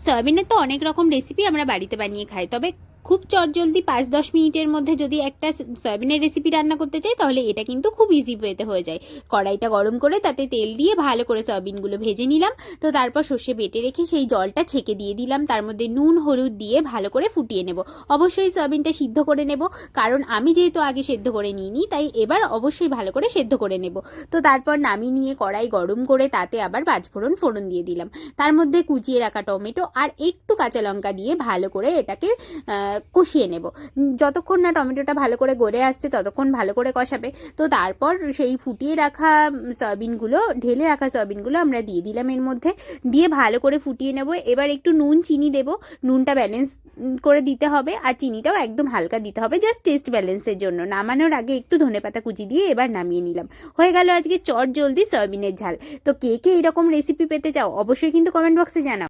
সয়াবিনের তো অনেক রকম রেসিপি আমরা বাড়িতে বানিয়ে খাই, তবে খুব চটজলদি 5-10 মিনিটের মধ্যে যদি একটা সয়াবিনের রেসিপি রান্না করতে চাই তাহলে এটা কিন্তু খুব ইজি ওয়েতে হয়ে যায়। কড়াইটা গরম করে তাতে তেল দিয়ে ভালো করে সয়াবিনগুলো ভেজে নিলাম। তো তারপর সর্ষে বেটে রেখে সেই জলটা ছেঁকে দিয়ে দিলাম, তার মধ্যে নুন হলুদ দিয়ে ভালো করে ফুটিয়ে নেব। অবশ্যই সয়াবিনটা সিদ্ধ করে নেব, কারণ আমি যেহেতু আগে সেদ্ধ করে নিইনি তাই এবার অবশ্যই ভালো করে সেদ্ধ করে নেব। তো তারপর নামিয়ে নিয়ে কড়াই গরম করে তাতে আবার পাঁচফোড়ন দিয়ে দিলাম, তার মধ্যে কুচিয়ে রাখা টমেটো আর একটু কাঁচা লঙ্কা দিয়ে ভালো করে এটাকে কষিয়ে নেব। যতক্ষণ না টমেটোটা ভালো করে গলে আসছে ততক্ষণ ভালো করে কষাবে। তো তারপর সেই ফুটিয়ে রাখা সয়াবিনগুলো, ঢেলে রাখা সয়াবিনগুলো আমরা দিয়ে দিলাম এর মধ্যে, দিয়ে ভালো করে ফুটিয়ে নেব। এবার একটু নুন চিনি দেব, নুনটা ব্যালেন্স করে দিতে হবে আর চিনিটাও একদম হালকা দিতে হবে, জাস্ট টেস্ট ব্যালেন্সের জন্য। নামানোর আগে একটু ধনেপাতা কুচি দিয়ে এবার নামিয়ে নিলাম। হয়ে গেল আজকে চটজলদি সয়াবিনের ঝাল। তো কে কে এরকম রেসিপি পেতে চাও অবশ্যই কিন্তু কমেন্ট বক্সে জানাও।